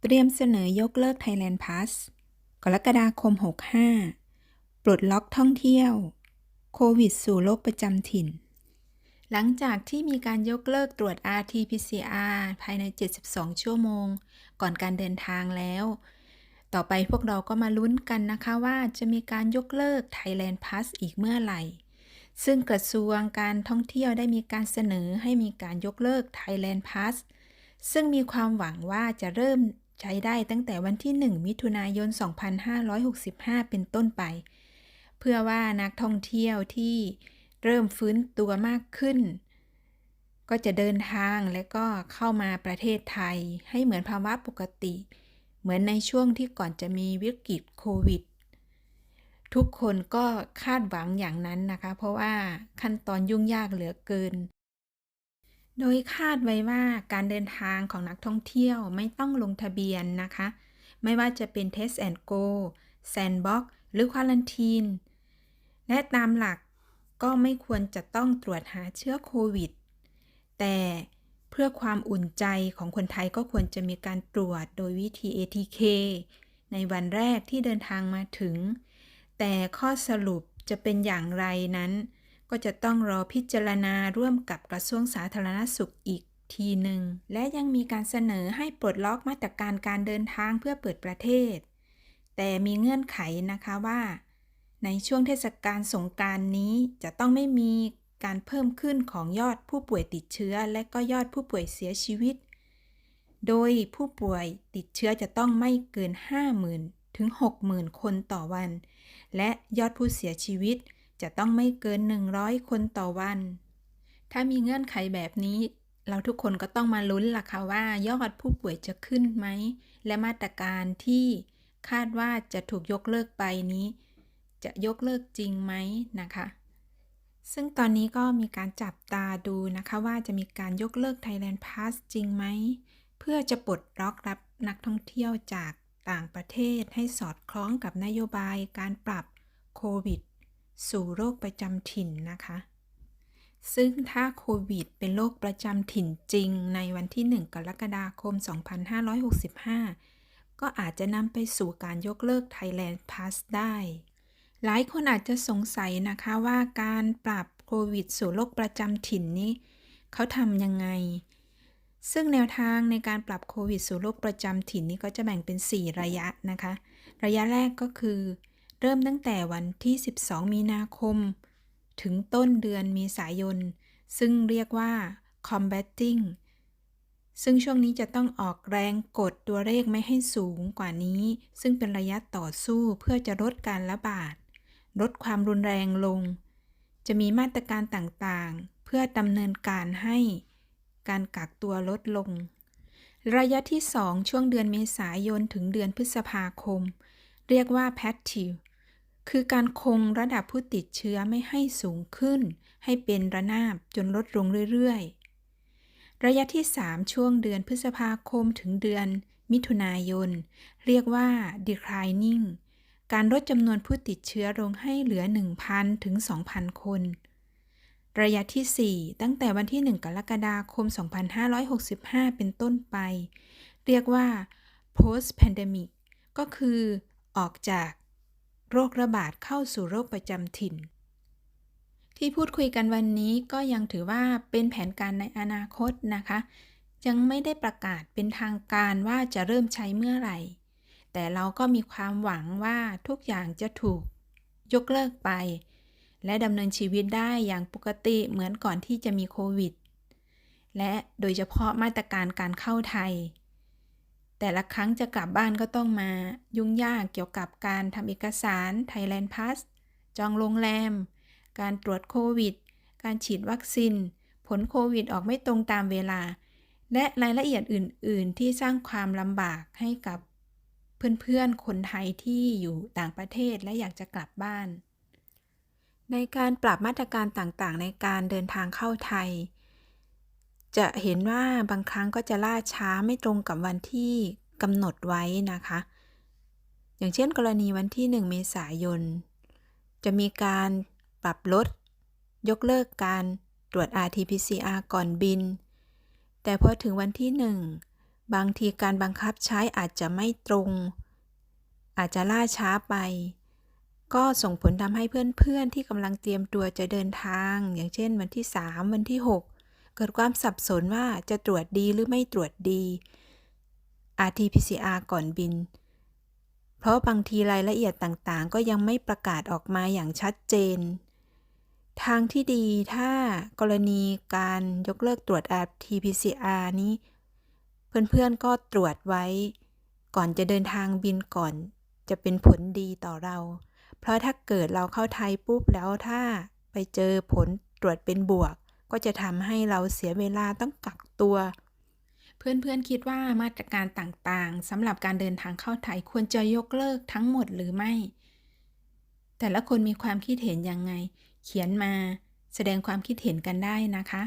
เตรียมเสนอยกเลิก Thailand Pass กรกฎาคม 65 ปลดล็อกท่องเที่ยวโควิดสู่โรคประจำถิ่น หลังจากที่มีการยกเลิกตรวจ RT-PCR ภายใน 72 ชั่วโมง ก่อนการเดินทางแล้ว ต่อไปพวกเราก็มาลุ้นกันนะคะว่าจะมีการยกเลิก Thailand Pass อีกเมื่อไหร่ ซึ่งกระทรวงการท่องเที่ยวได้มีการเสนอให้มีการยกเลิก Thailand Pass ซึ่งมีความหวังว่าจะเริ่มใช้ได้ตั้งแต่วันที่ 1 มิถุนายน 2565 เป็นต้นไป เพื่อว่านักท่องเที่ยวที่เริ่มฟื้นตัวมากขึ้น ก็จะเดินทางและก็เข้ามาประเทศไทยให้เหมือนภาวะปกติ เหมือนในช่วงที่ก่อนจะมีวิกฤตโควิด ทุกคนก็คาดหวังอย่างนั้นนะคะ เพราะว่าขั้นตอนยุ่งยากเหลือเกิน โดยคาดไว้ว่าการเดินทางของนักท่องเที่ยวไม่ต้องลงทะเบียนนะคะ ไม่ว่าจะเป็น Test and Go Sandbox หรือ Quarantine และตามหลักก็ไม่ควรจะต้องตรวจหาเชื้อโควิด แต่เพื่อความอุ่นใจของคนไทยก็ควรจะมีการตรวจโดยวิธี ATK ในวันแรกที่เดินทางมาถึง แต่ข้อสรุปจะเป็นอย่างไรนั้นก็จะต้องรอพิจารณาร่วมกับกระทรวงสาธารณสุขอีกทีหนึ่ง และยังมีการเสนอให้ปลดล็อกมาตรการการเดินทางเพื่อเปิดประเทศ แต่มีเงื่อนไขนะคะว่าในช่วงเทศกาลสงกรานต์นี้จะต้องไม่มีการเพิ่มขึ้นของยอดผู้ป่วยติดเชื้อและก็ยอดผู้ป่วยเสียชีวิต โดยผู้ป่วยติดเชื้อจะต้องไม่เกิน 50,000 ถึง 60,000 คนต่อวัน และยอดผู้เสียชีวิตจะต้องไม่เกิน 100 คนต่อวัน ถ้ามีเงื่อนไขแบบนี้เราทุกคนก็ต้องมาลุ้นล่ะค่ะว่ายอดผู้ป่วยจะขึ้นไหม และมาตรการที่คาดว่าจะถูกยกเลิกไปนี้จะยกเลิกจริงไหมนะคะ ซึ่งตอนนี้ก็มีการจับตาดูนะคะว่าจะมีการยกเลิก Thailand Pass จริงไหม เพื่อจะปลดล็อกรับนักท่องเที่ยวจากต่างประเทศให้สอดคล้องกับนโยบายการปรับโควิดสู่โรคประจำถิ่นนะคะ ซึ่งถ้าโควิดเป็นโรคประจำถิ่นจริงในวันที่ 1 กรกฎาคม 2565 ก็อาจจะนำไปสู่การยกเลิก Thailand Pass ได้ หลายคนอาจจะสงสัยนะคะว่าการปรับโควิดสู่โรคประจำถิ่นนี้เขาทำยังไง ซึ่งแนวทางในการปรับโควิดสู่โรคประจำถิ่นนี้ก็จะแบ่งเป็น 4 ระยะนะคะ ระยะแรกก็คือเริ่มตั้งแต่วันที่ 12 มีนาคม ถึงต้นเดือนเมษายน ซึ่งเรียกว่า combating ซึ่งช่วงนี้จะต้องออกแรงกดตัวเลขไม่ให้สูงกว่านี้ ซึ่งเป็นระยะต่อสู้เพื่อจะลดการระบาด ลดความรุนแรงลง จะมีมาตรการต่างๆ เพื่อดำเนินการให้การกักตัวลดลง ระยะที่ 2 ช่วงเดือนเมษายนถึงเดือนพฤษภาคม เรียกว่า passive คือการคงระดับผู้ติดเชื้อไม่ให้สูงขึ้น ให้เป็นระนาบจนลดลงเรื่อยๆ ระยะที่ 3 ช่วงเดือนพฤษภาคมถึงเดือนมิถุนายน เรียกว่า declining การลดจำนวนผู้ติดเชื้อลงให้เหลือ 1,000 ถึง 2,000 คน ระยะที่ 4 ตั้งแต่วันที่ 1 กรกฎาคม 2565 เป็นต้นไป เรียกว่า post pandemic ก็คือออกจากโรคระบาดเข้าสู่โรคประจำถิ่น ที่พูดคุยกันวันนี้ก็ยังถือว่าเป็นแผนการในอนาคตนะคะ ยังไม่ได้ประกาศเป็นทางการว่าจะเริ่มใช้เมื่อไหร่ แต่เราก็มีความหวังว่าทุกอย่างจะถูกยกเลิกไป และดำเนินชีวิตได้อย่างปกติเหมือนก่อนที่จะมีโควิด และโดยเฉพาะมาตรการการเข้าไทย แต่ละครั้งจะกลับบ้านก็ต้องมายุ่งยากเกี่ยวกับการทำเอกสาร Thailand Pass จองโรงแรม การตรวจโควิด การฉีดวัคซีน ผลโควิดออกไม่ตรงตามเวลา และรายละเอียดอื่นๆที่สร้างความลำบากให้กับเพื่อนๆคนไทยที่อยู่ต่างประเทศและอยากจะกลับบ้าน ในการปรับมาตรการต่างๆในการเดินทางเข้าไทย จะเห็นว่าบางครั้งก็จะล่าช้าไม่ตรงกับวันที่กำหนดไว้นะคะ อย่างเช่นกรณีวันที่ 1 เมษายน จะมีการปรับลดยกเลิกการตรวจ RT-PCR ก่อนบิน แต่พอถึงวันที่ 1 บางทีการบังคับใช้อาจจะไม่ตรง อาจจะล่าช้าไป ก็ส่งผลทำให้เพื่อนๆที่กำลังเตรียมตัวจะเดินทาง อย่างเช่นวันที่ 3 วันที่ 6 เกิดความสับสนว่าจะตรวจดีหรือไม่ตรวจดี RT-PCR ก่อนบิน เพราะบางทีรายละเอียดต่างๆ ก็ยังไม่ประกาศออกมาอย่างชัดเจน ทางที่ดีถ้ากรณีการยกเลิกตรวจ RT-PCR นี้เพื่อนๆก็ตรวจไว้ก่อนจะเดินทางบินก่อนจะเป็นผลดีต่อเรา เพราะถ้าเกิดเราเข้าไทยปุ๊บแล้วถ้าไปเจอผลตรวจเป็นบวกก็จะทำให้เราเสียเวลาต้องกักตัว เพื่อนๆคิดว่ามาตรการต่างๆสำหรับการเดินทางเข้าไทยควรจะยกเลิกทั้งหมดหรือไม่ แต่ละคนมีความคิดเห็นยังไง เขียนมาแสดงความคิดเห็นกันได้นะคะ